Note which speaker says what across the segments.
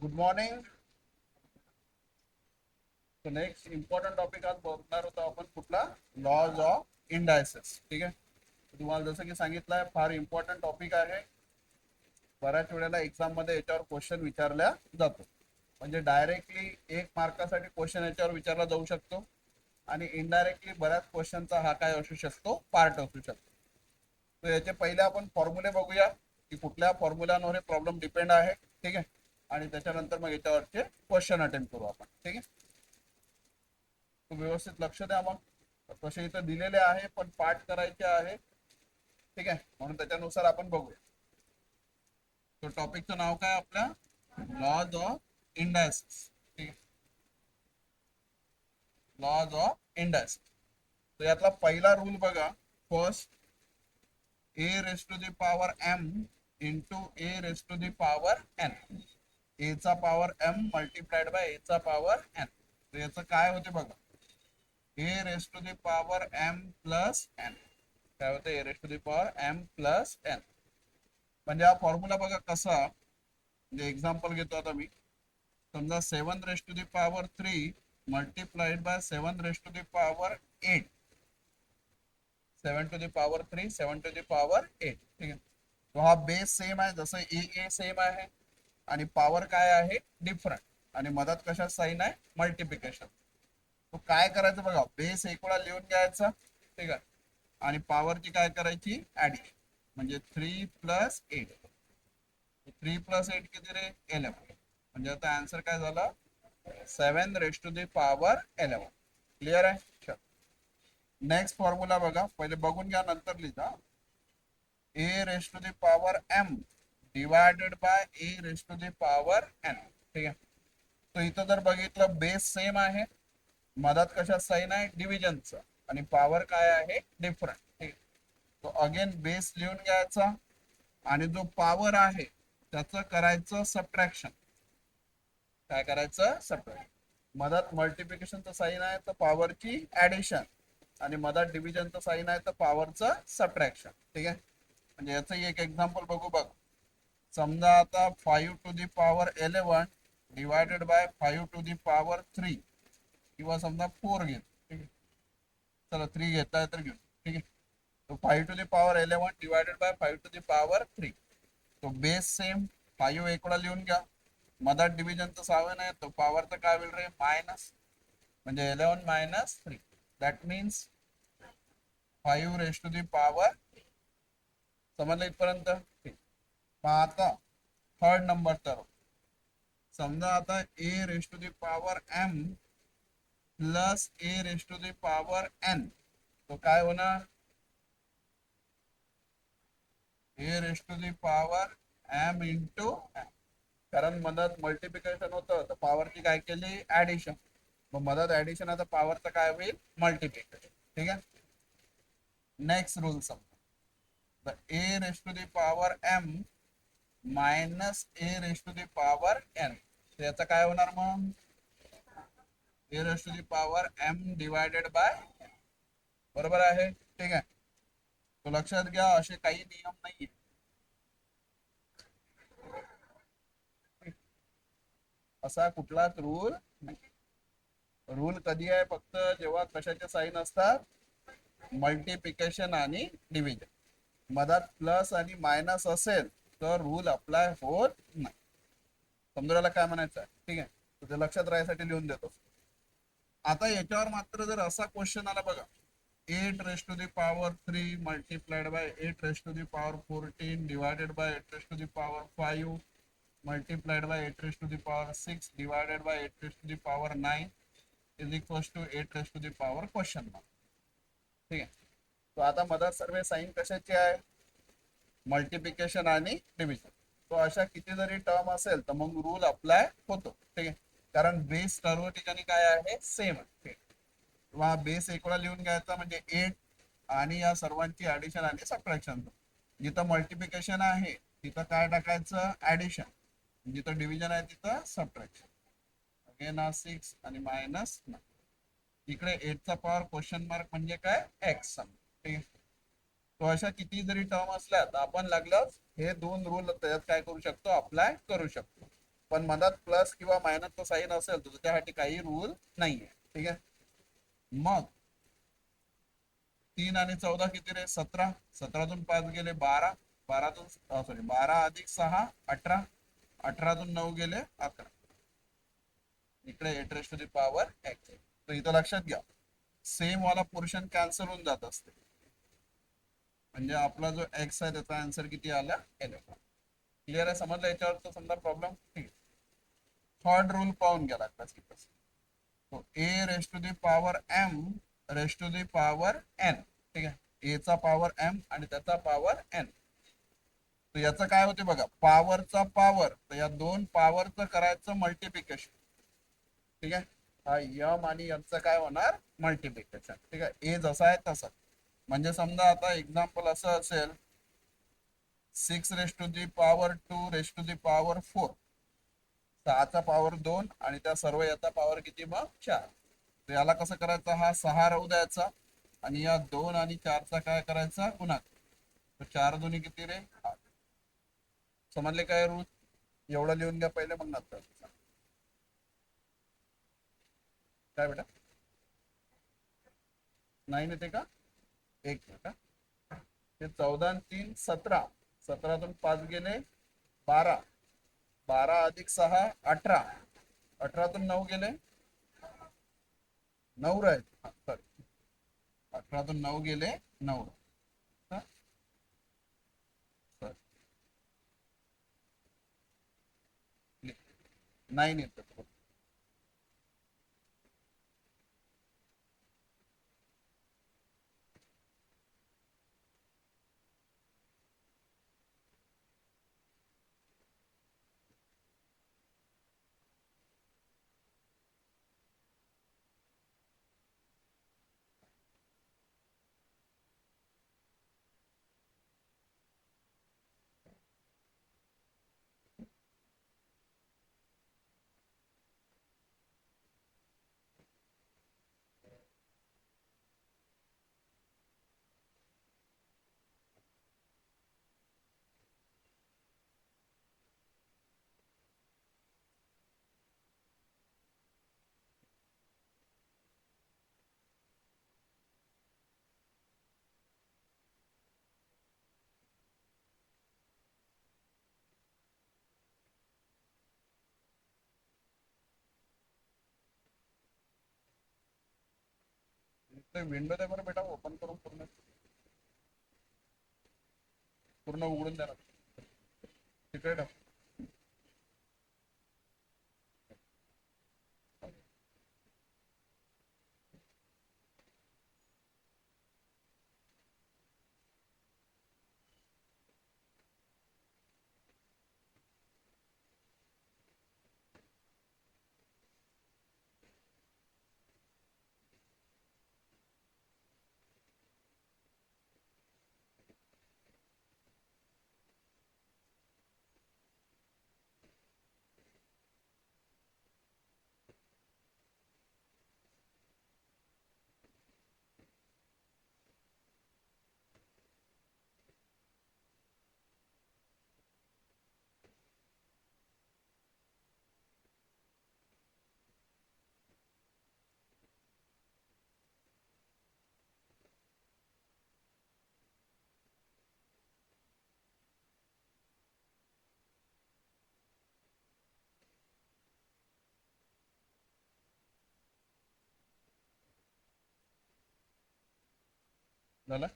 Speaker 1: Good morning. Next important topic आज बघणार होतो आपण कुठला, लॉज ऑफ इंडायसेस. ठीक आहे. तुम्हाला जसं की सांगितलं आहे, फार इम्पॉर्टंट टॉपिक आहे. बऱ्याच वेळेला एक्झाम मध्ये याच्यावर क्वेश्चन विचारल्या जातो. म्हणजे डायरेक्टली 1 मार्कासाठी क्वेश्चन याच्यावर विचारला जाऊ शकतो आणि इनडायरेक्टली बऱ्याच क्वेश्चनचा हा काय असू शकतो, पार्ट असू शकतो. तर याचे पहिले आपण फॉर्म्युले बघूया की कुठल्या फॉर्म्युलांवर हे प्रॉब्लेम डिपेंड आहे. ठीक आहे. आणि त्याच्यानंतर मग याच्यावरचे क्वेश्चन अटेम्प्ट करू आपण. ठीक आहे. तो व्यवस्थित लक्ष द्या. मग तसे इथं दिलेले आहे पण पाठ करायचे आहे. ठीक आहे. म्हणून त्याच्यानुसार आपण बघूया. तो टॉपिकचं नाव काय आपल्या, लॉज ऑफ इंडायसिस. ठीक आहे. Laws of indices. तर यातला पहिला रूल बघा. First, a raise to the power m into a raise to the power n. A चा power m multiplied by a चा पॉवर एन. तर याचं काय होते बघा, a raise to the power m plus n. काय होते, a raise to the power m plus n. म्हणजे हा फॉर्म्युला बघा कसा. म्हणजे एक्झाम्पल घेतो आता मी. समजा 7 raise to the power 3 multiplied by 7 raise to the power 8. 7 to the power 3 7 to the power 8. ठीक आहे. तो हा बेस सेम आहे, जसं ए ए सेम आहे आणि पॉवर काय आहे डिफरंट. आणि मदत कशा साईन आहे, मल्टिप्लिकेशन. तो काय करायचं बघा, बेस एक वेळा लिहून घ्यायचा. ठीक आहे. आणि पॉवरची काय करायची, ऍडिशन. म्हणजे 3 + 8. 3 + 8 किती रे, 11. म्हणजे आता आन्सर काय झाला, 7 raise to the power 11. Clear आहे. नेक्स्ट फॉर्म्युला बघा, पहिले बघून घ्या नंतर लिहा. A raise to the power m divided by a raise to the power n. ठीक आहे. तो इथं जर बघितलं, बेस सेम आहे, मदत कशा साईन आहे डिव्हिजनचं, आणि पॉवर काय आहे डिफरंट. ठीक. तो अगेन बेस लिहून घ्यायचा आणि जो पॉवर आहे त्याचं करायचं सबट्रॅक्शन. काय करायचं, सबट्रॅक्शन. मदत मल्टिप्लिकेशनचं साईन आहे तर पॉवरची ऍडिशन, आणि मदत डिव्हिजनचं साईन आहे तर पॉवरचं सबट्रॅक्शन. ठीक आहे. म्हणजे याचं एक एक्झाम्पल बघू. बघ, समजा आता 5 to the power 11 divided by 5 to the power 3, किंवा समजा 4 घेतो. ठीक आहे. चला 3 घेताय तर घेऊ. ठीक आहे. तो 5 to the power 11 divided by 5 to the power 3. तो बेस सेम, 5 एक वेळा लिहून घ्या. मधात डिव्हिजनचं 7 आहे तो पॉवरचं काय होईल रे, मायनस. म्हणजे 11 - 3. That means 5 raise to the power. समजलं इथपर्यंत. ठीक. मग आता थर्ड नंबर तर समजा आता a raise to the power m plus a raise to the power n. तो काय होणार, a raise to the power m into n. कारण मधात मल्टिप्लिकेशन होतं तर पॉवरची काय केली, ऍडिशन. मग मधात ऍडिशन आता पॉवरचं काय होईल, मल्टिप्लिकेशन. ठीक आहे. नेक्स्ट रूल समजा, a raise to the power m minus a raise to the power n. याचं काय होणार मग, a raise to the power m divided by. बरोबर आहे. ठीक आहे. तो लक्षात घ्या, असे काही नियम नाही. असा कुठलाच रूल नाही. रूल कधी आहे, फक्त जेव्हा कशाचे साईन असतात, मल्टिप्लिकेशन आणि डिव्हिजन. मधात प्लस आणि मायनस असेल तर रूल अप्लाय होत नाही. समजायला काय म्हणायचं आहे. ठीक आहे. तुझ्या लक्षात राहायसाठी लिहून देतो. आता याच्यावर मात्र जर असा क्वेश्चन आला बघा, 8 raise to the power 3 multiplied by 8 raise to the power 14 divided by 8 raise to the power 5 multiplied by 8 raise to the power 6 divided by 8 raise to the power 9 is equals to 8 raise to the power question mark. ठीक आहे. तो आता मदत सर्व sine कशाची आहे, multiplication आणि division. तो अशा किती जरी टर्म असेल तर मग रूल अप्लाय होतो. ठीक आहे. कारण बेस सर्व ठिकाणी काय आहे, सेम आहे. किंवा बेस एक वेळा लिहून घ्यायचा म्हणजे 8, आणि या सर्वांची ऍडिशन आणि सबट्रॅक्शन. जिथं मल्टिप्लिकेशन आहे तिथं काय टाकायचं, ऍडिशन. जिथं डिव्हिजन आहे तिथं सबट्रॅक्शन. अगेन 6 आणि -9. इकडे 8चा पॉवर क्वेश्चन मार्क म्हणजे काय, एक्स. ठीक आहे. तो अशा किती जरी टर्म असल्या तर आपण लागलं हे 2 रूल त्याच्यात काय करू शकतो, अप्लाय करू शकतो. पण मधात प्लस किंवा मायनसचा साईन असेल तर त्यासाठी काही रूल नाहीये. ठीक आहे. मग 3 आणि 14 किती रे? 17. 17तून 5 गेले 12. 12तून सॉरी 12 अधिक 6 18. 18तून 9 गेले 11. इकडे 8 raised to the power x. तर इथं लक्षात घ्या, सेम वाला पोर्शन कॅन्सल होऊन जात असते. म्हणजे आपला जो एक्स आहे त्याचा आन्सर किती आला? 11. क्लिअर आहे? समजलं याच्यावर समजा प्रॉब्लेम? ठीक आहे. थर्ड रूल पाहून घ्या लागतात. तो a raise to the power m raise to the power n. ठीक आहे. ए चा पॉवर एम आणि त्याचा पॉवर एन. तर याचं काय होते बघा, पॉवरचा पॉवर, तर या दोन पॉवरचं करायचं मल्टिप्लिकेशन. ठीक आहे. हा यम आणि यांचं काय होणार? मल्टिप्लिकेशन. ठीक आहे. ए जसा आहे तसा. म्हणजे समजा आता एक्झाम्पल असं असेल, 6 raise to the power 2 raise to the power 4. 6चा पॉवर 2 आणि त्या सर्व याचा पॉवर किती मग? 4. तर याला कसं करायचं? हा 6 राहू द्यायचा आणि या 2 आणि 4चा काय करायचा? गुणाकार. तर 4 दोन्ही किती रे? 8. समजले काय रूल? एवढं लिहून घ्या पहिले, मग नंतर काय बेटा नाही येते का? एक मिनिट. ते 14 आणि 3 17. 17तून 5 गेले 12. 12 अधिक 6 18. 18तून 9 गेले 9 राहील. सॉरी 18तून 9 गेले 9. नाही येत. विंडो दे बरं बेटा, ओपन करून पूर्ण पूर्ण उघडून द्या ना तिकडे टाक. झालं.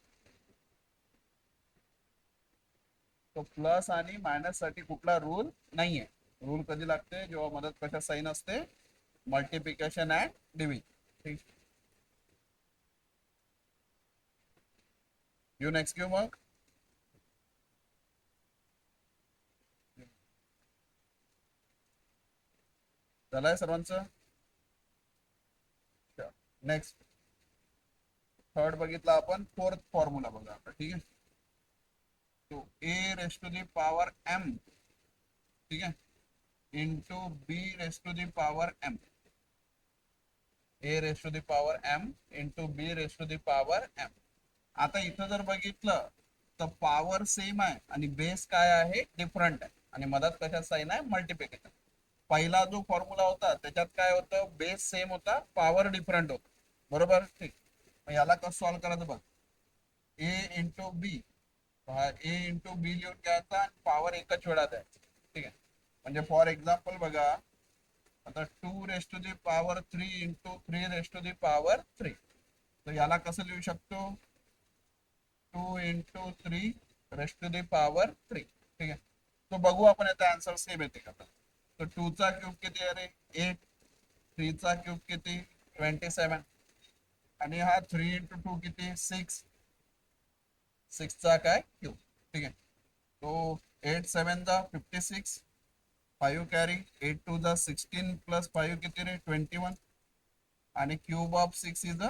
Speaker 1: तो प्लस आणि मायनस साठी कुठला रूल नाहीये. रूल कधी लागते? जेव्हा मदत कशा साईन असते? Multiplication and division. ठीक. घेऊ नेक्स्ट घेऊ मग. झालंय सर्वांचं? नेक्स्ट थर्ड बघितला आपण. फोर्थ फॉर्म्युला बघा आता. ठीक आहे. तो a raise to the power m. ठीक आहे. Into b raise to the power m. A raise to the power m into b raise to the power m. आता इथं जर बघितलं तर पॉवर सेम आहे आणि बेस काय आहे? डिफरंट आहे. आणि मधात कशा साईन आहे? मल्टिप्लिकेशन. पहिला जो फॉर्म्युला होता त्याच्यात काय होतं, बेस सेम होता, पॉवर डिफरंट होता, बरोबर. ठीक. मग याला कसं सॉल्व्ह करायचं बघ, ए इंटू बी, ए इंटू बी लिहून घ्यायचा आणि पॉवर एकच वेळा द्यायचा. ठीक आहे. म्हणजे फॉर एक्झाम्पल बघा, आता 2 raised to the power 3 into 3 raised to the power 3, तर याला कसं लिहू शकतो, 2 into 3 raised to the power 3. ठीक आहे. तो बघू आपण याचा आन्सर सेम येते का. तर 2चा क्यूब किती आहे रे, 8. 3चा क्यूब किती, 27. आणि हा 3 इंटू 2 किती, 6. 6चा काय क्यूब. ठीक आहे. तो 8 7 जा 56, 5 कॅरी, 8 2 जा 16 प्लस 5 किती रे, 21. आणि क्यूब ऑफ 6 इज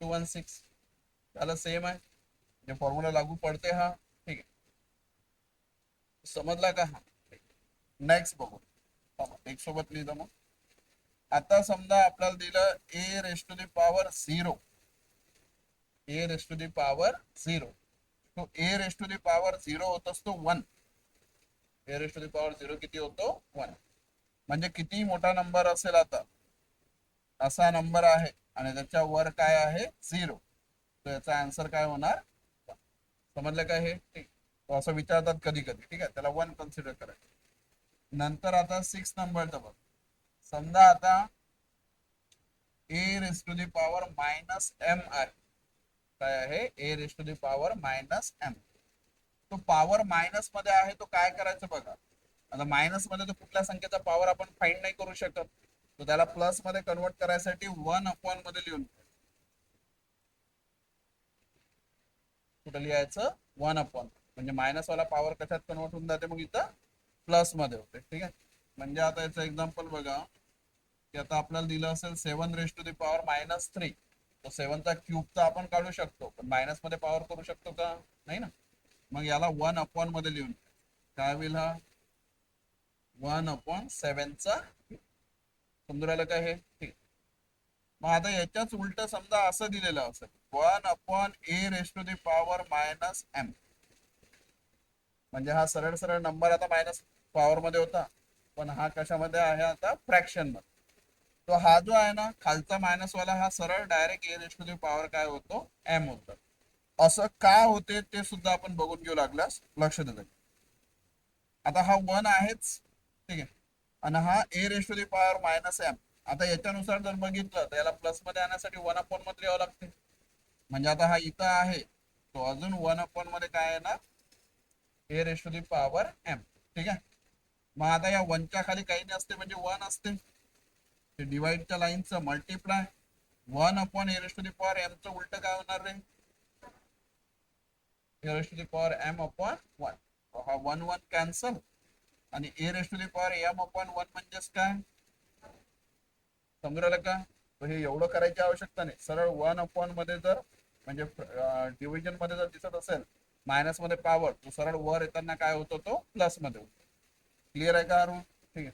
Speaker 1: 216. त्याला सेम आहे, जे फॉर्म्युला लागू पडते हा. ठीक आहे. समजला का हा. नेक्स्ट बघू, एक सोबत लिहिलं मग. आता समजा आपल्याला दिलं a rest to the power 0, a rest to the power 0. तो a rest to the power 0 होत असतो 1. a rest to the power 0 किती होतो, 1. म्हणजे किती मोठा नंबर असेल, आता असा नंबर आहे आणि त्याच्या वर काय आहे, 0, तर याचा आन्सर काय होणार. समजलं काय हे. ठीक. तो असं विचारतात कधी कधी. ठीक आहे, त्याला 1 कन्सिडर करायचं. नंतर आता 6 नंबरचा बघ. समजा आता a rest to the power -m आहे. काय आहे, a rest to the power -m. तो पॉवर मायनस मध्ये आहे, तो काय करायचं बघा. आता मायनस मध्ये तर कुठल्या संख्येचा पॉवर आपण फाइंड नाही करू शकत, तो त्याला प्लस मध्ये कन्वर्ट करायसाठी 1 मध्ये लिहून, कुठं लिहायचं, 1 म्हणजे मायनस वाला पॉवर कशात कन्वर्ट होऊन जाते, मग इथं प्लस मध्ये होते. ठीक आहे. म्हणजे आता याचं एक्झाम्पल बघा, की आता आपल्याला दिलं असेल 7 रेस्ट टू दी पॉवर -3, तो 7चा क्यूब तर आपण काढू शकतो, पण मायनस मध्ये पॉवर करू शकतो का, नाही ना. मग याला 1 मध्ये लिहून काय होईल, हा 1/7चा. समजून राहिलं का हे. ठीक. मग आता याच्याच उलट समजा असं दिलेलं असेल, 1/a rest to the power -m. म्हणजे हा सरळ सरळ नंबर आता मायनस पॉवर मध्ये होता, पण हा कशामध्ये आहे, आता फ्रॅक्शन मध्ये. तो हा जो आहे ना खालचा मायनस वाला, हा सरळ direct a rest to the power काय होतो, m होतं. असं का होते ते सुद्धा आपण बघून घेऊ लागल्यास लक्ष दिलं. आता हा 1 आहेच. ठीक आहे. आणि हा a rest to the power -m. आता याच्यानुसार जर बघितलं तर याला प्लस मध्ये आणण्यासाठी 1 मध्ये लिहावं लागते. म्हणजे आता हा इथं आहे, तो अजून 1 मध्ये काय आहे ना, a rest to the power m. ठीक आहे. मग आता या 1च्या खाली काही नसते, म्हणजे 1 असते. ते डिवाइडच्या लाईनचं multiply 1/a rest to the power m चं उलट काय होणार रे, a rest to the power m/1. हा 1 1 कॅन्सल. आणि a rest to the power m/1 म्हणजेच काय, समजून का. तर हे एवढं करायची आवश्यकता नाही, सरळ 1 मध्ये जर म्हणजे डिव्हिजन मध्ये जर दिसत असेल मायनस मध्ये पॉवर, तो सरळ वर येताना काय होतो, तो प्लस मध्ये होतो. क्लिअर आहे का अरुण. ठीक आहे,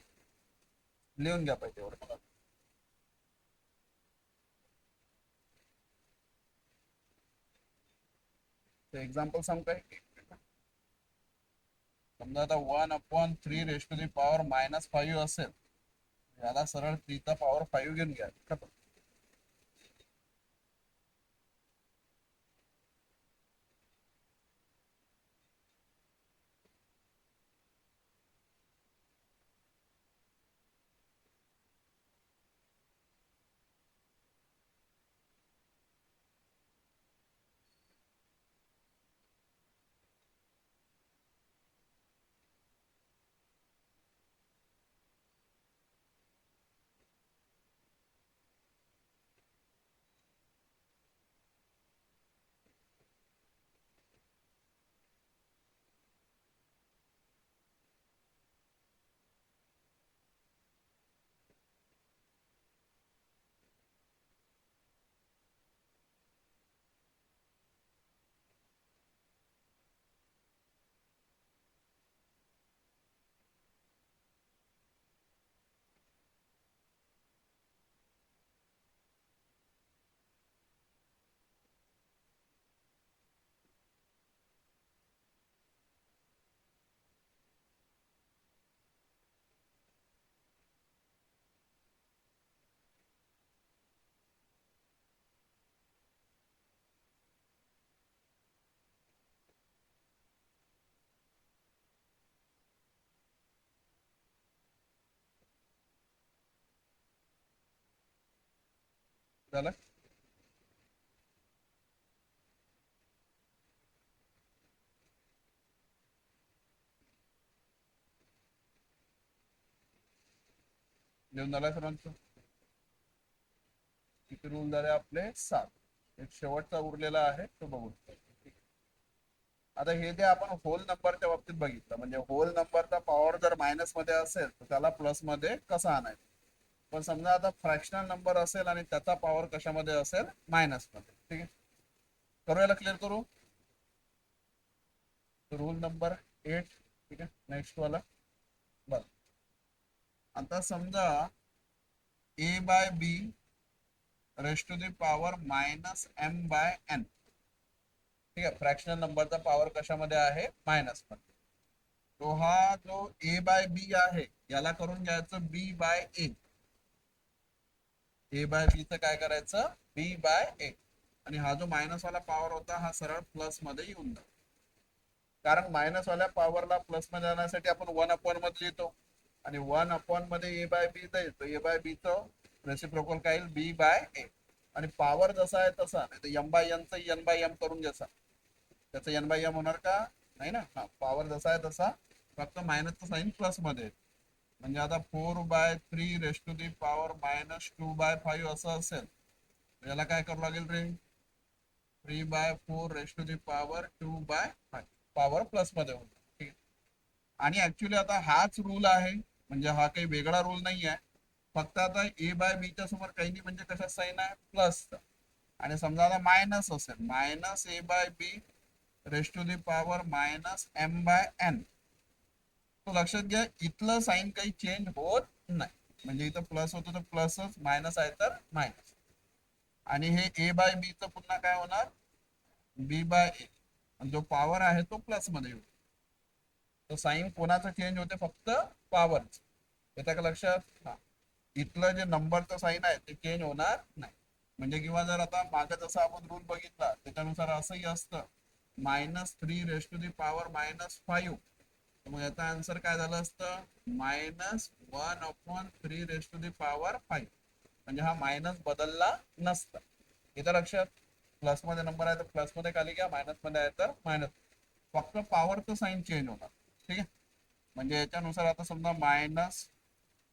Speaker 1: लिहून घ्या पाहिजे एवढं मला. एक्झाम्पल सांग काय. समजा आता 1/3 रेस्ट टू दी पॉवर -5 असेल, याला सरळ 3 चा पॉवर 5 घेऊन घ्या. झालं. लिहून झालाय सर्वांचं. किती रूल झाले आपले? 7. एक शेवटचा उरलेला आहे तो बघू. आता हे जे आपण होल नंबरच्या बाबतीत बघितलं, म्हणजे होल नंबरचा पॉवर जर मायनस मध्ये असेल तर त्याला प्लस मध्ये कसा आणायचा. पण समजा आता फ्रॅक्शनल नंबर असेल आणि त्याचा पॉवर कशामध्ये असेल? मायनस मध्ये. ठीक आहे, करूया क्लिअर करू. Rule number 8. ठीक आहे, नेक्स्ट वाला. बर, आता समजा a by b raise to the power minus m by n. ठीक आहे, फ्रॅक्शनल नंबरचा पॉवर कशामध्ये आहे? मायनस मध्ये. तो हा जो ए बाय बी आहे याला करून घ्यायचं बी बाय ए. ए बाय बी चं काय करायचं? बी बाय ए. आणि हा जो मायनस वाला पॉवर होता हा सरळ प्लस मध्ये येऊन जातो. कारण मायनस वाल्या पॉवरला प्लस मध्ये आणण्यासाठी आपण 1/1 मध्ये लिहितो. आणि 1/1 मध्ये ए बाय बी जाईल, तर ए बाय बी चं रेसिप्रोकल काय येईल? बी बाय ए. आणि पॉवर जसा आहे तसा, नाही तर एम बाय एन चं एन बाय एम करून घ्यायचा. त्याचं एन बाय एम होणार का? नाही ना. हा, पॉवर जसा आहे तसा, फक्त मायनसचं साईन प्लस मध्ये. म्हणजे आता 4/3 raise to the power minus 2/5 असं असेल. याला काय करावं लागेल रे? 3/4 raise to the power 2/5. Power plus मध्ये होईल. ठीक आहे. आणि ऍक्च्युली आता हाच रूल आहे, म्हणजे हा काही वेगळा रूल नाही आहे. फक्त आता ए बाय बी च्या समोर काही नाही, म्हणजे कशा साईन आहे? प्लस. आणि समजा आता मायनस असेल, minus a by b raise to the power minus m by n. तो लक्षात घ्या, इथलं साईन काही चेंज होत नाही. म्हणजे इथं प्लस होतं तर प्लसच, मायनस आहे तर मायनस. आणि हे ए बाय बी चं पुन्हा काय होणार? बी बाय ए. जो पॉवर आहे तो प्लस मध्ये येऊ. तो साईन कोणाचं चेंज होते? फक्त पॉवर. येतं का लक्षात? हा, इथलं जे नंबरचं साईन आहे ते चेंज होणार नाही. म्हणजे किंवा जर आता मागे जसा आपण रूल बघितला त्याच्यानुसार असंही असतं, -3 रेस टू दी पॉवर -5. मग याचा आन्सर काय झालं असतं? -1/3 रेस टू दी पॉवर 5. म्हणजे हा मायनस बदलला नसता. इथं लक्षात, प्लस मध्ये नंबर आहे तर प्लस मध्ये खाली घ्या, मायनस मध्ये आहे तर मायनस. फक्त पॉवरचं साईन चेंज होणार. ठीक आहे, म्हणजे याच्यानुसार आता समजा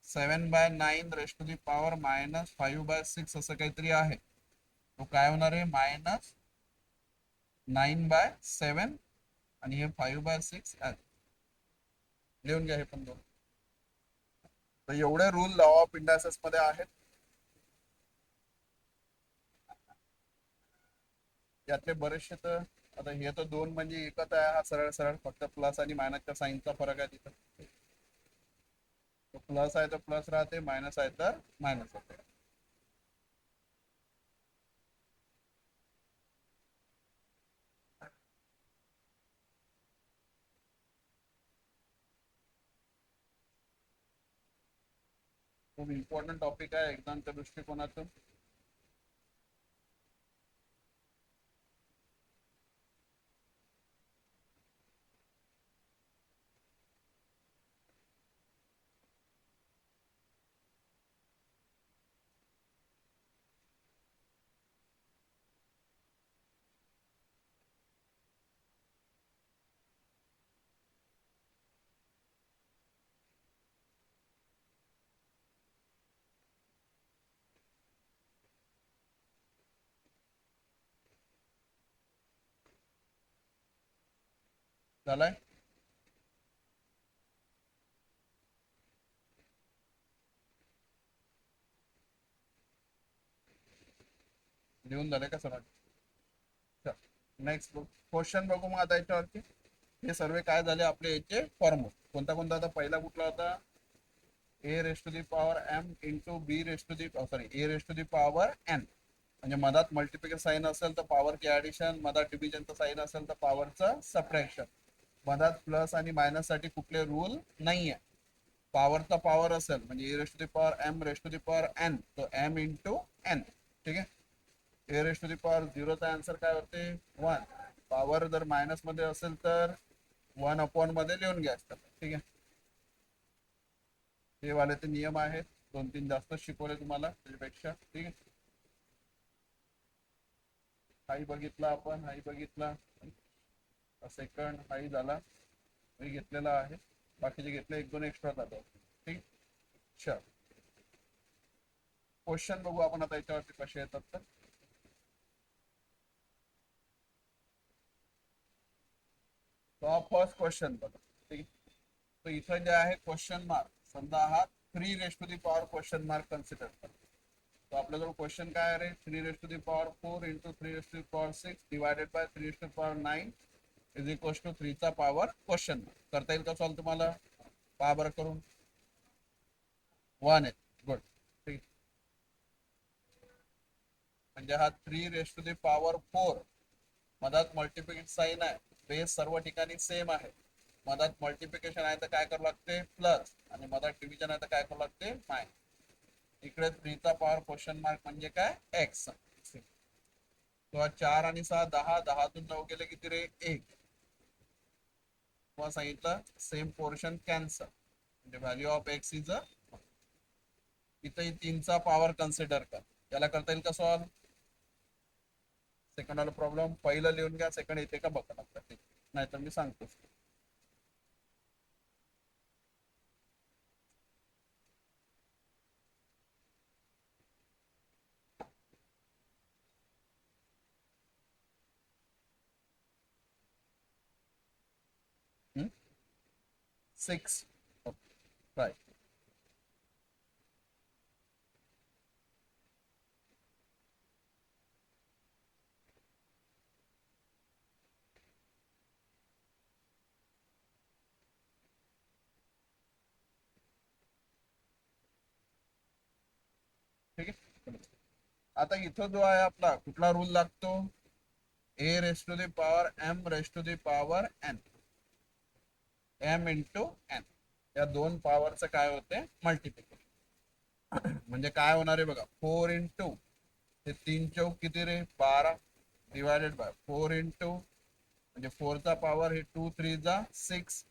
Speaker 1: -7/9 रेस टू दी पॉवर -5/6 असं काहीतरी आहे. तो काय होणार आहे? -9/7 आणि हे 5/6 आहे. लिहून घ्या हे पण दोन. तर एवढे रूल लॉ ऑफ इंडायसेस मध्ये आहेत. यातले बरेचसे तर आता हे तर दोन म्हणजे एकच आहे. हा सरळ सरळ फक्त प्लस आणि मायनसच्या साईनचा फरक आहे तिथं. प्लस आहे तर प्लस राहते, मायनस आहे तर मायनस होते. खूप इम्पॉर्टंट टॉपिक आहे एक्झामच्या दृष्टिकोनातून. झालाय? लिहून झाले का सर? नेक्स्ट क्वेश्चन बघू मग आता याच्यावरती. हे सर्व काय झाले आपले याचे फॉर्म्युला. कोणता कोणता? आता पहिला कुठला होता? A raise to the power m into b raise to the, sorry, a raise to the power n. म्हणजे मधात मल्टिप्लिकेशन साईन असेल तर पॉवरची ऍडिशन, मधात डिव्हिजनचं साईन असेल तर पॉवरचं सबट्रॅक्शन. मधात प्लस आणि मायनस साठी कुठले रूल नाहीये. पॉवरचा पॉवर असेल म्हणजे a raise to the power m raise to the power n, तो एम इंटू एन. ठीक आहे, a raise to the power 0चा आन्सर काय होते? 1. पॉवर जर मायनस मध्ये असेल तर 1/1 मध्ये लिहून घ्यायचं. ठीक आहे, हे वाले ते नियम आहेत. 2-3 जास्त शिकवले तुम्हाला त्याच्यापेक्षा. ठीक आहे, हाई बघितला आपण, हाई बघितला, सेकंड हाई झाला, मी घेतलेला आहे, बाकीचे घेतले, एक दोन एक्स्ट्रा झाले. ठीक. चल क्वेश्चन बघू आपण आता याच्यावरती कसे येतात तर. तो हा फर्स्ट क्वेश्चन बघा. ठीक. तो इथं जे आहे क्वेश्चन मार्क, समजा हा 3 raised to the power question mark consider करा. तो आपल्याजवळ क्वेश्चन काय आहे रे, 3 raised to the power 4 into 3 raised to the power 6 divided by 3 raised to the power 9 is equal to 3 चा पॉवर क्वेश्चन मार्क. करता येईल का सॉल्व तुम्हाला? पहा बरं करून. 1 आहे. गुड. ठीक. म्हणजे हा 3 raised to the power 4 मधात मल्टिप्लिकेशन साइन आहे, बेस सर्व ठिकाणी सेम आहे, मधात मल्टिप्लिकेशन आहे तर काय करावं लागते प्लस, आणि मधात डिव्हिजन आहे तर काय करावं लागते मायनस. इकडे 3चा पॉवर क्वेश्चन मार्क म्हणजे काय एक्स. तेव्हा 4 आणि 6 10, 10तून 9 गेले किती रे 1. तेव्हा सांगितलं सेम पोर्शन कॅन्सल, म्हणजे value of x is a. इथे 3चा पॉवर कन्सिडर कर, याला करता येईल का सॉल्व? सेकंड वाला प्रॉब्लेम पहिलं लिहून घ्या, सेकंड येते का बघा लागतं, नाहीतर मी सांगतो. 6 राईट. ठीक आहे. आता इथं जो आहे आपला कुठला रूल लागतो, a raise to the power m raise to the power n, m into n, या दोन पॉवरचं काय होते मल्टिप्लिकेशन. म्हणजे काय होणार आहे बघा, 4 इंटू हे 3 चौक किती रे 12 डिवायडेड बाय 4 इंटू, म्हणजे 4चा पॉवर हे 2 3 जा 6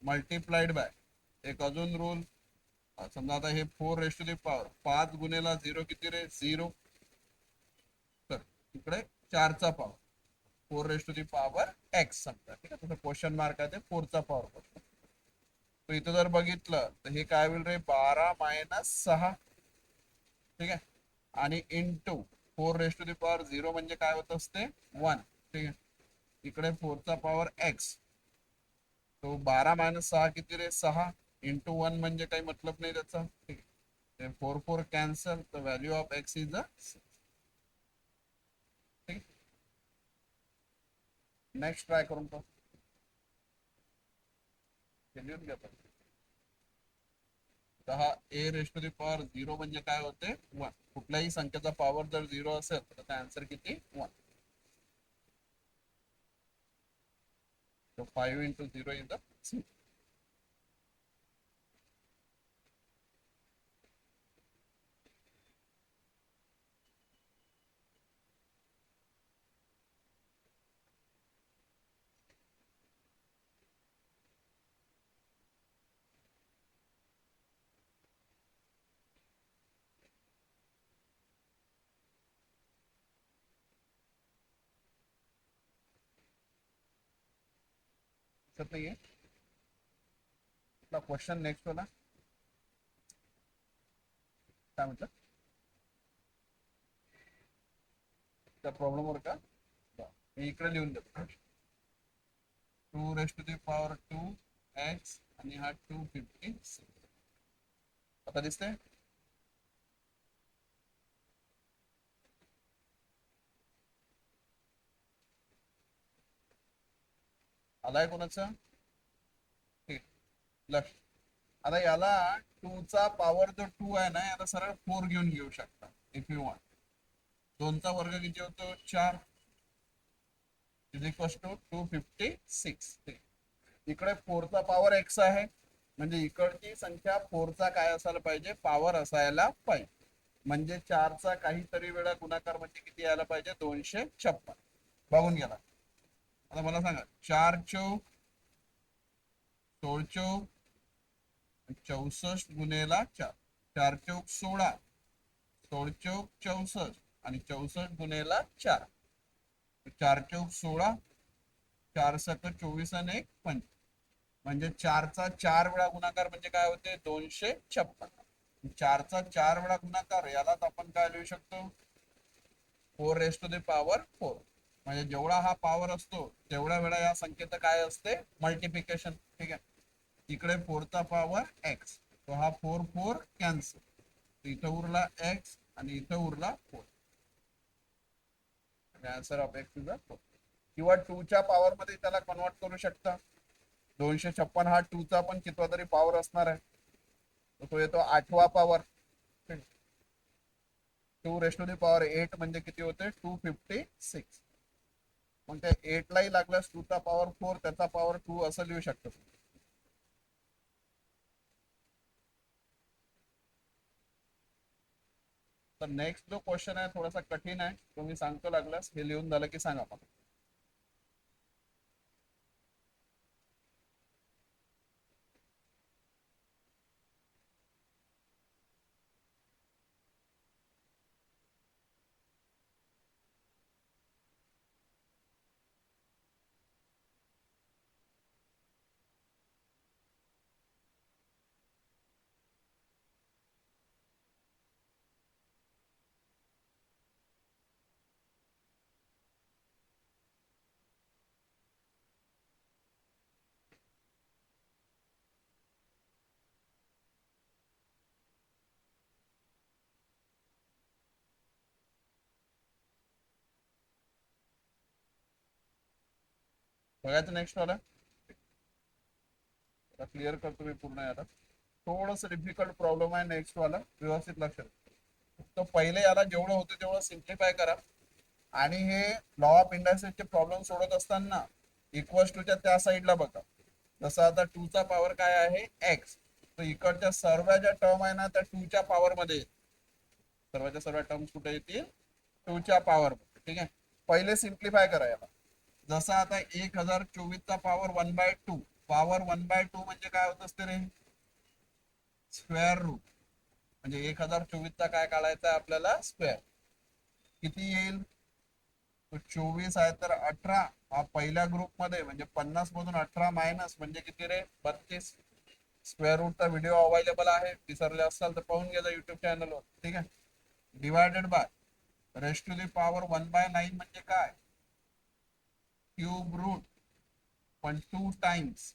Speaker 1: मल्टिप्लाइड बाय एक अजून रूल. समजा आता हे 4 रेस टू द पॉवर 5 गुणेला 0 किती रे 0, तर इकडे 4चा power 4 raise to the power x समजा. ठीक आहे, तसं क्वेश्चन मार्क आहे ते 4चा पॉवर क्वेश्चन. तो इथं जर बघितलं तर हे काय होईल रे 12 मायनस 6. ठीक आहे, आणि into 4 raise to the power 0 म्हणजे काय होत असते 1. ठीक आहे, इकडे 4चा पॉवर एक्स, तो 12 मायनस 6 किती रे 6 इंटू 1 म्हणजे काही मतलब नाही त्याचा. ठीक आहे, 4 4 कॅन्सल, तर value of x is a. ठीक. नेक्स्ट ट्राय करून पाहू. लिहून घ्या पण. हा ए रेस टू दी पॉवर 0 म्हणजे काय होते 1. कुठल्याही संख्येचा पॉवर जर 0 असेल तर त्याचा आन्सर किती 1. So 5 into 0 is the 6. दिसत नाहीये क्वेश्चन नेक्स्ट वाला काय म्हटलं त्या प्रॉब्लेम वर का मी इकडे लिहून देतो. 2 raise to the power 2 x आणि हा 256. आता दिसते. आलाय कोणाचं? ठीक. लक्ष. आता याला 2 चा पॉवर जो 2 आहे ना, याला सरळ 4 घेऊन घेऊ शकता इफ यू वॉन्ट. 2 चा वर्ग किती होतो 4 इज इक्वल टू 256. इकडे 4 चा पॉवर एक्स आहे, म्हणजे इकडची संख्या 4 चा काय असायला पाहिजे पॉवर असायला पाहिजे. म्हणजे 4 चा काहीतरी वेळा गुणाकार म्हणजे किती यायला पाहिजे 256. बघून गेला. आता मला सांगा 4 चौक 16 चौक 64 गुणेला 4, 4 चौक 16, 16 चौक 64 आणि 64 गुणेला 4. 4 चौक 16, 4 सक 24 आणि 1 5, म्हणजे 4चा 4 वेळा गुणाकार म्हणजे काय होते 256. 4चा 4 वेळा गुणाकार यालाच आपण काय लिहू शकतो 4 raised to the power 4. म्हणजे जेवढा हा पॉवर असतो तेवढ्या वेळा या संख्येचं काय असते मल्टिप्लिकेशन. ठीक आहे, इकडे 4चा पॉवर x, तो हा 4 4 कॅन्सल, इथं उरला x आणि इथं उरला 4. Answer of x is 4. किंवा 2च्या पॉवर मध्ये त्याला कन्वर्ट करू शकता. 256 हा 2चा पण कितवा तरी पॉवर असणार आहे, तो येतो 8वा power. 2 raised to the power 8 म्हणजे किती होते 256. मग त्या 8 लाही लागल्यास 2चा पॉवर 4 त्याचा पॉवर 2 असं लिहू शकतो. तर नेक्स्ट जो क्वेश्चन आहे थोडासा कठीण आहे, तो मी सांगतो लागल्यास, हे लिहून झालं की सांगा मला. बघायचं नेक्स्ट वाला, क्लिअर करतो मी पूर्ण. याला थोडस डिफिकल्ट प्रॉब्लेम आहे नेक्स्ट वाला, व्यवस्थित लक्ष द्या. तर पहिले याला जेवढं होतं तेवढं सिम्प्लिफाय करा, आणि हे लॉ ऑफ इंडक्शनचे प्रॉब्लेम सोडत असताना इक्वल्स टूच्या त्या साईडला बघा. जसं आता 2चा पॉवर काय आहे x, तर इकडच्या सर्व ज्या टर्म आहे ना त्या 2च्या पॉवर मध्ये, सर्वच्या सर्व टर्म्स कुठे येतील 2च्या पॉवर. ठीक आहे, पहिले सिम्प्लिफाय करा याला. जसं आता 1024चा पॉवर 1/2, पॉवर 1/2 म्हणजे काय होत असते रे स्क्वेअर रूट. म्हणजे 1024चा काय काढायचा आपल्याला स्क्वेअर, किती येईल तो 24 आहे तर 18, हा पहिल्या ग्रुप मध्ये म्हणजे 50 मधून 18 मायनस म्हणजे किती रे 32. स्क्वेअर रूटचा व्हिडिओ अवेलेबल आहे, विसरले असाल तर पाहून घ्या युट्यूब चॅनलवर. ठीक आहे, divided by raised to the power 1/9 म्हणजे काय क्यूब रूट, पण 2 टाइम्स,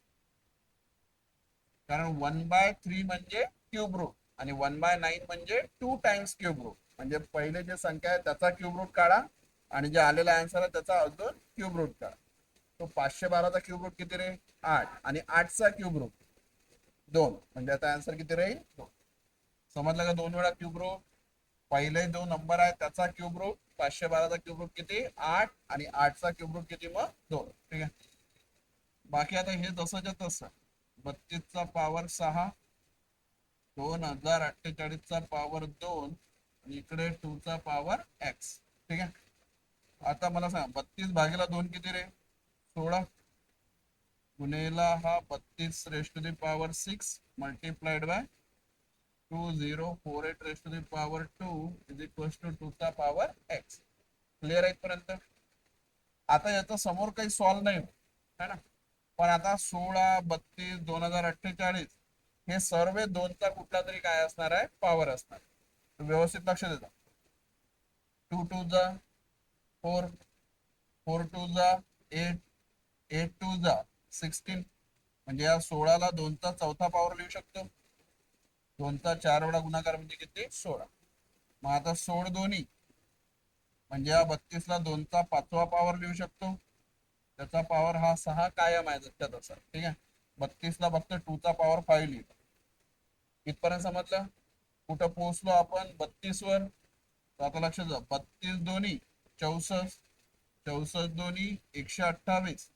Speaker 1: कारण 1/3 म्हणजे क्यूब रूट आणि 1/9 म्हणजे 2 टाइम्स क्यूब रूट. म्हणजे पहिले जे संख्या आहे त्याचा क्यूब रूट काढा आणि जे आलेला आन्सर आहे त्याचा अजून क्यूब रूट काढा. तो 512चा क्यूब रूट किती रे 8, आणि 8चा क्यूब रूट 2, म्हणजे आता आन्सर किती राहील 2. समजलं का, 2 वेळा क्यूब रूट, पहिले जो नंबर आहे त्याचा क्यूब रूट, 512चा क्यूब रूट किती 8, आणि 8चा क्यूब रूट किती मग 2. ठीक आहे, बाकी आता हे जसंच्या तसं. 32चा पॉवर 6, 2048चा पॉवर 2, आणि इकडे 2चा पॉवर x. ठीक आहे, आता मला सांग 32 भागीला 2 किती रे 16, गुणेला हा 32 raise to the power 6 multiplied by 2048 raise to the power 2 is equal to 2चा पॉवर x. क्लिअर आहे इथपर्यंत. आता याचा समोर काही सॉल्व नाही है ना, पण आता 16 32 2048 हे सर्व 2चा कुठला तरी काय असणार आहे पॉवर असणार. व्यवस्थित लक्ष देता. 2 2 जा 4, 4 2 जा 8, 8 2 जा 16, म्हणजे या 16ला 2चा चौथा पॉवर लिहू शकतो. 2चा 4 वेळा गुणाकार म्हणजे किती 16. मग आता 16 दोन्ही म्हणजे या 32ला 2चा 5वा पॉवर लिहू शकतो, त्याचा पॉवर हा 6 कायम आहे जसच्या तसा. ठीक आहे, 32ला फक्त 2चा पॉवर 5 लिहितो. इथपर्यंत समजलं. कुठं पोहोचलो आपण 32 वर, तर आता लक्षात जा 32 दोन्ही 64, 64 दोन्ही 128,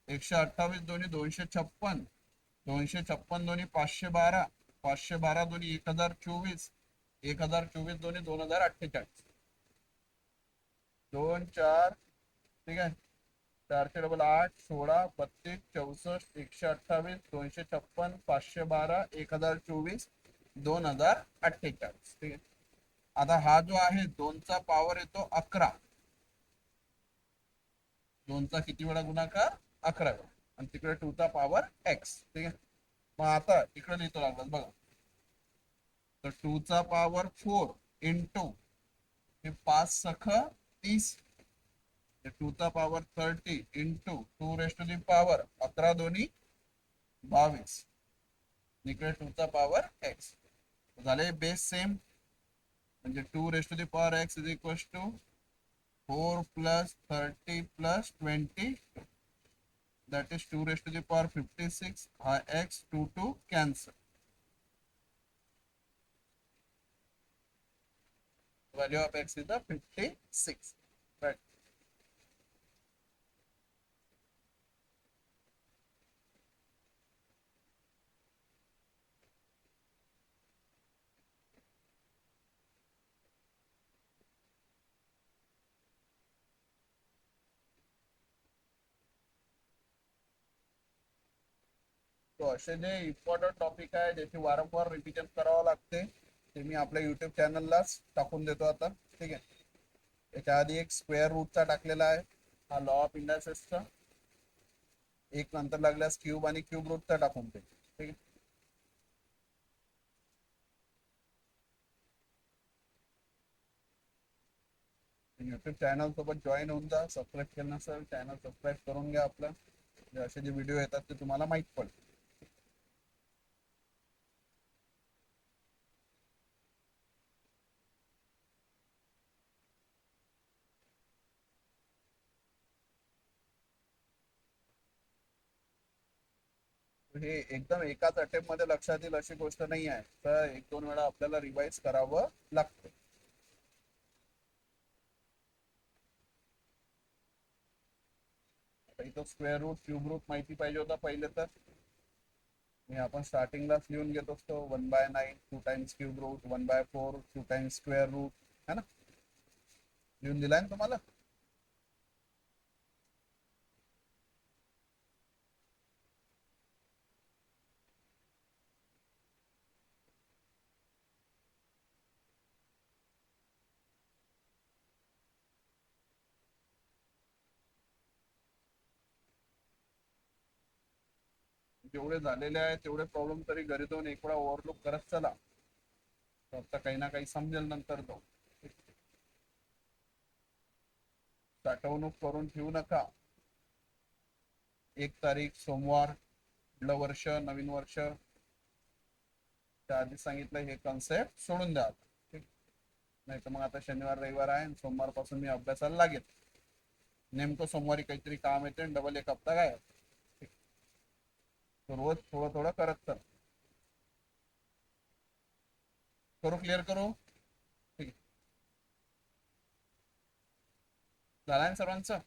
Speaker 1: 128 दोन्ही 256, 256 दोन्ही 512, 512 दोन्ही 1024, 1024 दोन्ही 2048, 2 4. ठीक आहे, 4 डबल 8, 16 32 64 128 256 512 1024 2048. ठीक आहे, आता हा जो आहे 2चा पॉवर येतो 11, 2चा किती वेळा गुणाकार 11 वेळा आणि तिकडे 2चा पॉवर x. ठीक आहे. मग आता इकडे लिहितो लागलं बघा. तर 2चा पॉवर 4 इंटू हे 5 सख 30 2चा power 30 into 2 raise to the power 11 दोन्ही 22 इकडे 2चा पॉवर x झाले बेस सेम. म्हणजे 2 raise to the power x is equal to 4 plus 30 plus 20 that is 2 raised to the power 56 x 2 cancel. Value of x is the 56, right? तो असे जे important topic आहे ज्याची वारंवार रिव्हिजन करावं लागते ते मी आपल्या युट्यूब चॅनललाच टाकून देतो आता. ठीक आहे. याच्या आधी एक स्क्वेअर रूटचा टाकलेला आहे, हा लॉ ऑफ इंडायसेसचा. एक नंतर लागल्यास क्यूब आणि क्यूब रूटचा टाकून दे. ठीक आहे. युट्यूब चॅनल सोबत जॉईन होऊन जा. सबस्क्राईब केलं नसेल चॅनल सबस्क्राईब करून घ्या आपलं. असे जे व्हिडिओ येतात ते तुम्हाला माहित पडतील. हे एकदम एकाच अटेम्प्ट मध्ये लक्षात येईल अशी गोष्ट नाही आहे, तर 1-2 वेळा आपल्याला रिवाइज करावं लागतं. इथं स्क्वेअर रूट क्यूब रूट माहिती पाहिजे होता पहिले, तर मी आपण स्टार्टिंगलाच लिहून घेत असतो 1/9 2 times cube root 1/4 2 times square root, है ना. लिहून दिलाय ना तुम्हाला. जेवढे झालेले आहे तेवढे प्रॉब्लेम तरी घरी जाऊन एक वेळा ओव्हरलुक करत चला, तर काही ना काही समजेल नंतर. तो साठवणूक करून ठेवू नका. 1 तारीख सोमवार, पुढलं वर्ष नवीन वर्ष, त्या आधी सांगितलं हे कन्सेप्ट सोडून द्या. ठीक. नाही तर मग आता शनिवार रविवार आहे, सोमवार पासून मी अभ्यासाला लागेल. नेमकं सोमवारी काहीतरी काम येते डबल एक हप्ता काय. रोज थोडं थोडं करत चल. करू क्लिअर करू. ठीक झालं ना सर्वांचं.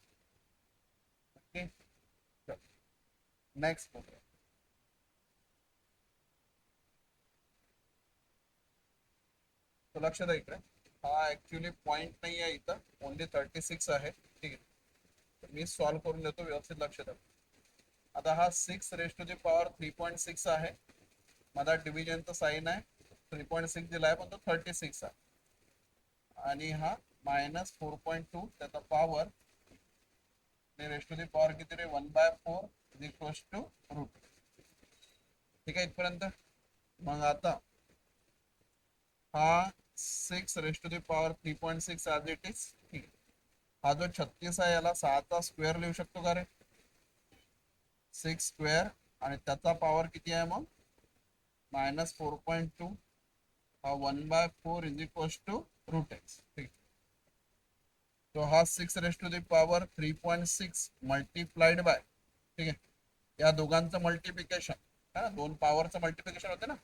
Speaker 1: ओके. नेक्स्ट बघूया. तो लक्ष द्या इकडे. हा ऍक्च्युली पॉइंट नाही आहे इथं, ओनली 36 आहे. ठीक आहे. तर मी सॉल्व्ह करून देतो, व्यवस्थित लक्ष द्या. आता हा 6 रेस टू दी पॉवर 3.6 आहे. माझा डिव्हिजनचा साईन आहे, 3.6 दिलाय पण तो 36 आहे. आणि हा -4.2 त्याचा power raise to the power किती रे 1/4 इज इक्वल टू रूट. ठीक आहे इथपर्यंत. मग आता हा 6 raise to the power 3.6 as it is. ठीक आहे. हा जो 36 आहे याला 6चा स्क्वेअर लिहू शकतो का रे. 6 स्क्वेअर आणि त्याचा पॉवर किती आहे मग -4.2. हा 1/4 is equal to root x. ठीक. तो हा 6 raise to the power 3.6 multiplied by. ठीक आहे. या दोघांचं मल्टिप्लिकेशन है ना, दोन पॉवरचं मल्टिप्लिकेशन होते ना.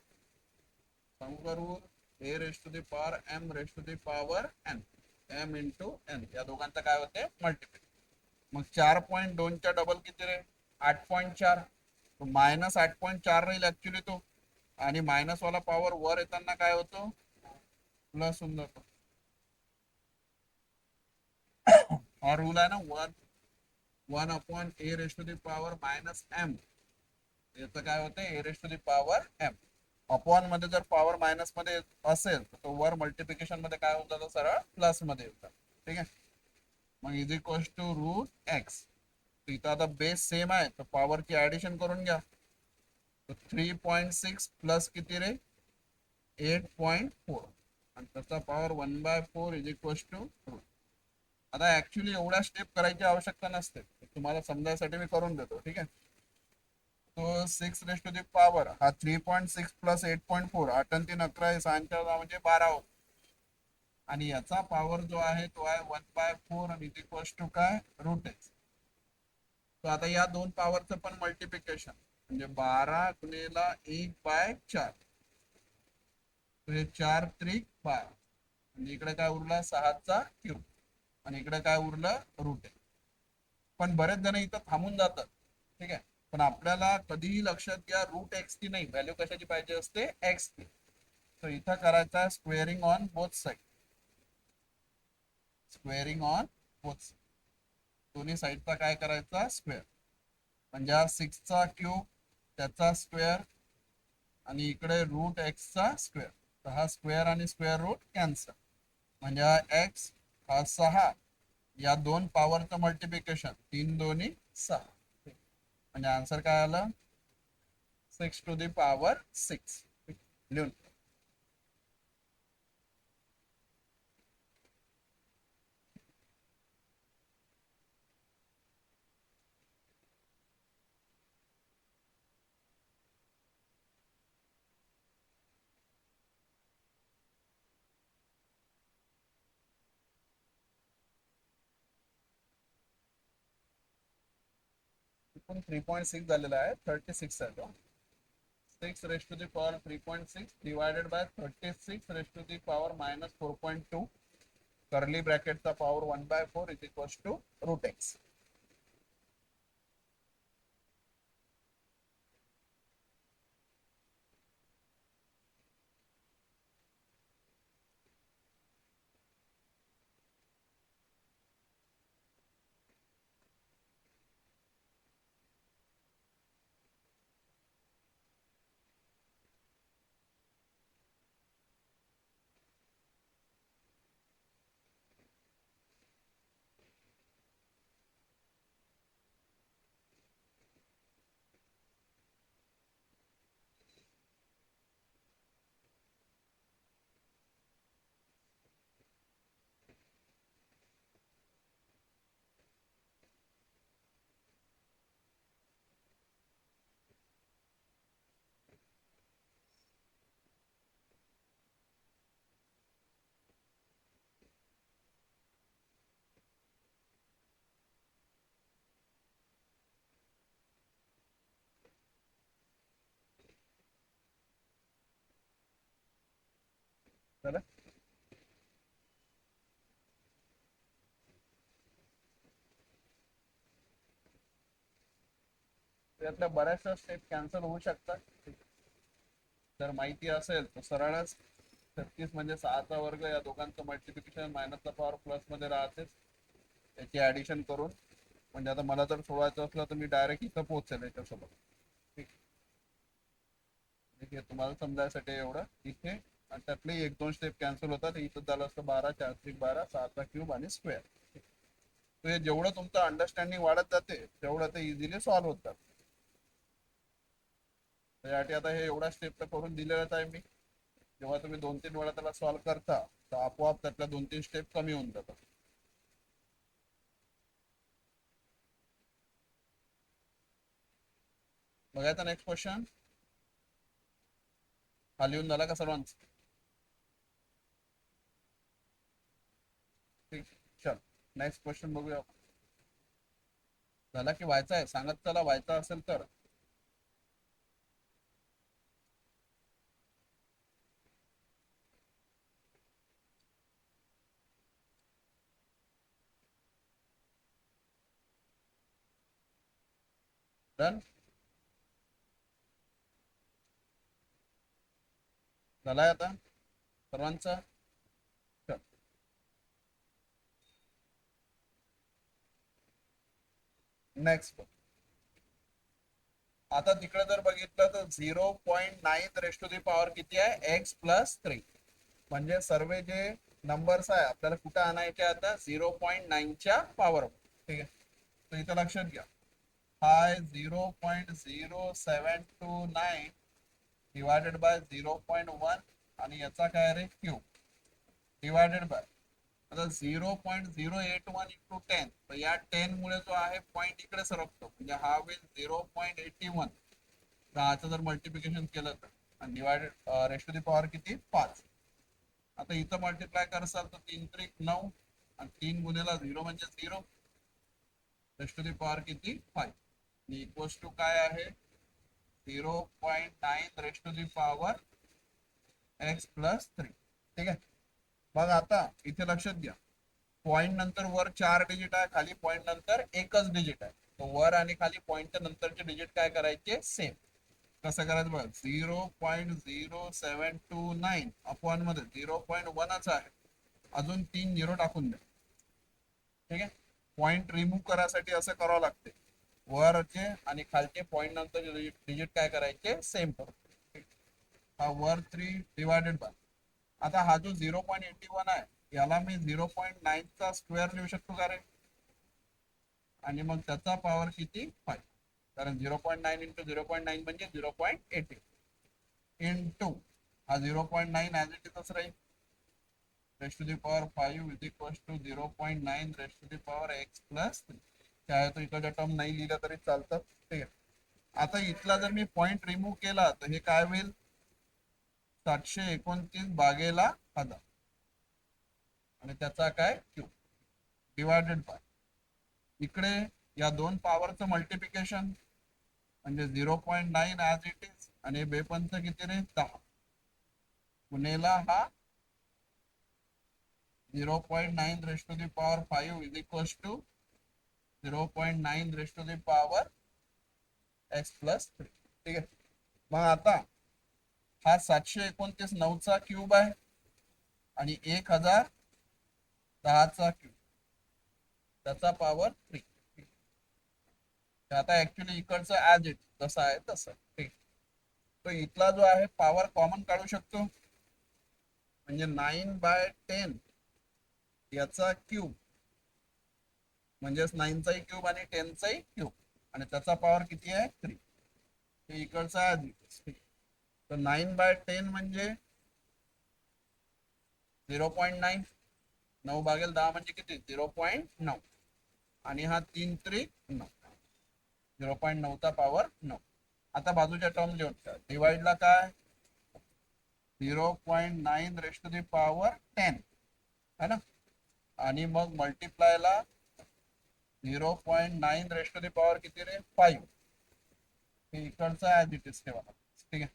Speaker 1: सांगू करू a raise to the power m raise to the power n, m into n, या दोघांचं काय होते मल्टिप्लिकेशन. मग 4.2च्या डबल किती रे 8.4. -8.4 राहील ऍक्च्युली तो. आणि मायनस वाला पॉवर वर येताना काय होतो प्लस होऊन जातो. हा रूल आहे ना 1/a raise to the power -m. याचं काय होतं a raise to the power m. Upon मध्ये जर पॉवर मायनस मध्ये असेल तर तो वर मल्टिप्लिकेशन मध्ये काय होतं सरळ प्लस मध्ये येतात. ठीक आहे. मग is equal to root x. इथं आता बेस सेम आहे तर पॉवरची ऍडिशन करून घ्या. 3.6 प्लस किती रे 8.4 आणि त्याचा पॉवर 1/4 इज इक्वल टू. आता ऍक्च्युली एवढ्या स्टेप करायची आवश्यकता नसते, तुम्हाला समजायसाठी मी करून देतो. ठीक आहे. तो 6 रेस टू दी पॉवर हा 3.6 प्लस 8.4 8 आणि 3 11 म्हणजे 12 होतो. आणि याचा पॉवर जो आहे तो आहे 1/4 आणि इज इक्वल टू काय रूट एक्स. तो आता या दोन पॉवरचं पण मल्टिप्लिकेशन म्हणजे 12 गुणेला 1/4 म्हणजे 4 त्रिक 12 म्हणजे इकडे काय उरला 6चा क्यूब आणि इकडे काय उरलं रूट एक्स. पण बरेच जण इथं थांबून जातात. ठीक आहे. पण आपल्याला कधीही लक्षात घ्या रूट एक्स ची नाही व्हॅल्यू कशाची पाहिजे असते एक्स ची. तर इथं करायचा squaring on both side. Squaring on both दोन्ही साईडचा काय करायचा स्क्वेअर म्हणजे हा 6चा क्यूब त्याचा स्क्वेअर आणि इकडे रूट एक्सचा स्क्वेअर. तर हा स्क्वेअर आणि स्क्वेअर रूट कॅन्सल म्हणजे हा एक्स हा 6 या दोन पॉवरचं मल्टिप्लिकेशन 3 दोन्ही 6 म्हणजे आन्सर काय आलं 6 to the power 6 लिहून. पण 3.6 झालेला आहे 36 आहे तो. 6 raised to the power 3.6 divided by 36 raised to the power minus 4.2 curly bracket चा power 1/4 is equals to root x. चला त्यातल्या बऱ्याचशा स्टेप कॅन्सल होऊ शकतात. जर माहिती असेल तर सरळच 36 म्हणजे 6चा वर्ग या दोघांचं मल्टिप्लिकेशन मायनसचा पॉवर प्लस मध्ये राहतेच त्याची ऍडिशन करून म्हणजे आता मला जर सोडवायचं असलं तर मी डायरेक्ट इथं पोहोचेल याच्यासोबत. ठीक आहे. तुम्हाला समजायसाठी एवढं इथे आणि त्यातले 1-2 स्टेप कॅन्सल होतात. इथं झालं असतं 12 4 त्रिक 12 6चा क्यूब आणि स्क्वेअर. तर जेवढं तुमचं अंडरस्टँडिंग वाढत जाते तेवढं ते इझिली सॉल्व्ह होतात. त्यासाठी आता हे एवढा स्टेप तर करून दिलेलाच आहे मी. जेव्हा तुम्ही 2-3 वेळा त्याला सॉल्व्ह करता तर आपोआप त्यातल्या 2-3 स्टेप कमी होऊन जातात. बघायचा नेक्स्ट क्वेश्चन. हा लिहून झाला का सर्वांच? ठीक. चल नेक्स्ट क्वेश्चन बघूया. झाला की व्हायचा आहे सांगत चला व्हायचा असेल तर. डन झालाय आता सर्वांचा. नेक्स्ट आता तिकडे जर बघितलं तर 0.9 रेस टू दी पॉवर किती आहे एक्स प्लस 3 म्हणजे सर्व जे नंबर्स आहे आपल्याला कुठे आणायचे आता 0.9च्या पॉवर. ठीक आहे. तर इथं लक्षात घ्या, हा 0.0729 डिवायडेड बाय 0.1 आणि याचा काय रे क्यूब डिवायडेड बाय आता 0.081 इंटू 10, तर या 10 मुळे जो आहे पॉईंट इकडे सरकतो, म्हणजे हा होईल 0.81. 10चं जर मल्टिप्लिकेशन केलं तर आणि divided raised to the power किती 5. आता इथं मल्टिप्लाय करसाल तर 3 त्रिक 9 आणि 3 गुणेला 0 म्हणजे 0, रेस्ट टू दी पॉवर किती 5 इक्वल्स टू काय आहे 0.9 raised to the power x+3. ठीक आहे. मग आता इथे लक्षात घ्या, पॉइंट नंतर वर 4 डिजिट आहे, खाली पॉइंट नंतर एकच डिजिट आहे, तर वर आणि खाली पॉइंट नंतरचे डिजिट काय करायचे सेम. कसं करायचं बघ, 0.0729 अपॉन मध्ये 0.1च आहे, अजून 3 झिरो टाकून द्या. ठीक आहे. पॉइंट रिमूव्ह करायसाठी असं करावं लागते, वरचे आणि खालचे पॉइंट नंतर डिजिट काय करायचे सेम करू. हा वर 3 डिवायडेड बाय आता हा जो 0.81 आहे याला मी 0.9चा स्क्वेअर लिहू शकतो का रे, आणि मग त्याचा पॉवर किती 5, कारण 0.9 इंटू 0.9 म्हणजे 0.80 इंटू हा 0.9 ॲज इट इजच राहील, raised to the power 5 is equal to 0.9 raised to the power x+3. काय तो इकडच्या टर्म नाही लिहिलं तरी चालतं. ठीक आहे. आता इथला जर मी पॉइंट रिमूव्ह केला तर हे काय होईल 729 भागेला 1000 आणि त्याचा काय क्यूब डिवायडेड बाय इकडे या दोन पॉवरचं मल्टिप्लिकेशन म्हणजे 0.9 ॲज इट इज आणि बेपंच किती रे 10 गुणेला हा 0.9 raised to the power 5 is equal to 0.9 raised to the power x+3. ठीक आहे. मग आता हा 729 9चा क्यूब आहे आणि 1010चा क्यूब त्याचा पॉवर 3. आता ऍक्च्युली इकडचं ऍज इट जसं आहे तसं. ठीक. तो इथला जो आहे पॉवर कॉमन काढू शकतो, म्हणजे 9/10 याचा क्यूब म्हणजेच 9चाही क्यूब आणि 10चाही क्यूब आणि त्याचा पॉवर किती आहे 3. ते इकडचा ऍज इट. तर 9/10 म्हणजे 0.9, 9/10 म्हणजे किती 0.9 आणि हा 3 3 9, 0.9चा पॉवर 9. आता बाजूच्या टर्म लिहून ठेवा, डिवाइडला काय 0.9 रेस्ट टू दी पॉवर 10 है ना, आणि मग मल्टिप्लायला 0.9 रेस्ट टू दी पॉवर किती रे 5. हे इकडचा ऍज इट इज ठेवा. ठीक आहे.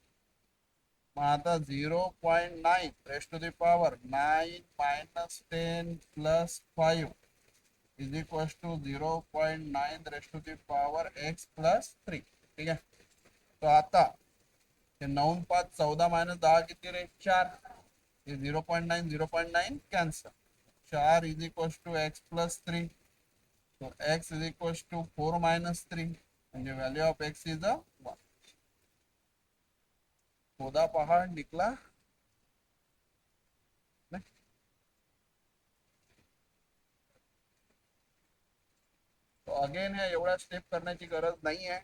Speaker 1: मग आता 0.9 raised to the power 9 minus 10 plus 5 is equal to 0.9 raised to the power x+3. ठीक आहे. तो आता 9 5 14 मायनस 10 किती रे 4, 0.9 0.9 cancel, 4 is equal to x+3. तो x is equal to 4 minus 3 म्हणजे व्हॅल्यू ऑफ x इज 1. खोदा पहाड निकला. तो अगेन ह्या एवढ्या स्टेप करण्याची गरज नाही आहे.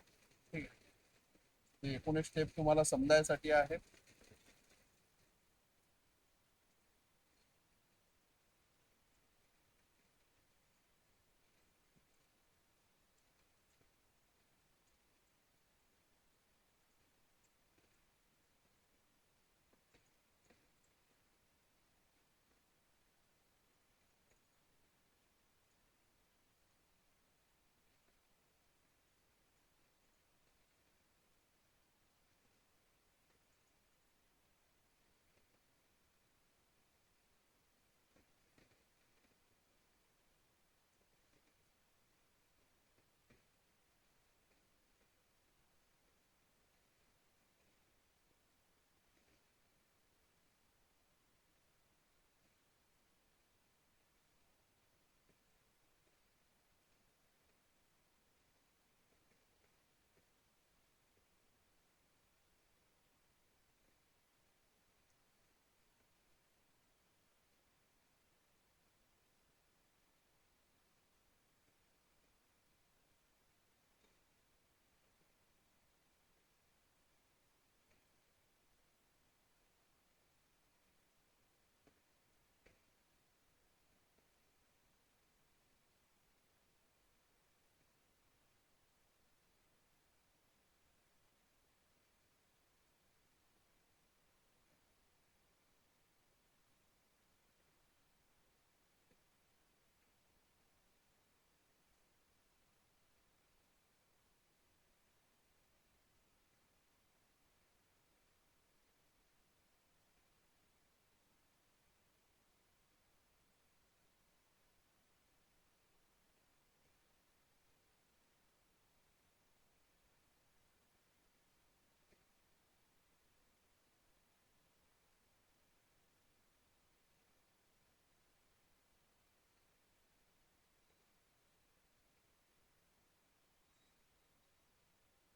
Speaker 1: ठीक आहे. 19 स्टेप तुम्हाला समजायसाठी आहे.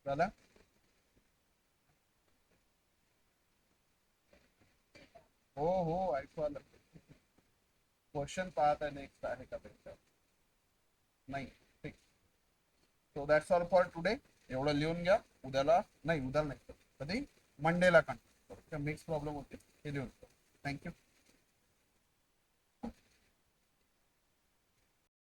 Speaker 1: झालं. हो हो ऐकू आलं. क्वेश्चन पाहत आहे नेक्स्ट आहे का त्याच्यात. नाही. ठीक. So that's all for today. एवढं लिहून घ्या. उद्याला नाही, उद्याला नाही, कधी मंडेला कंटिन्यू करू. मिक्स प्रॉब्लेम होते हे लिहून. थँक्यू.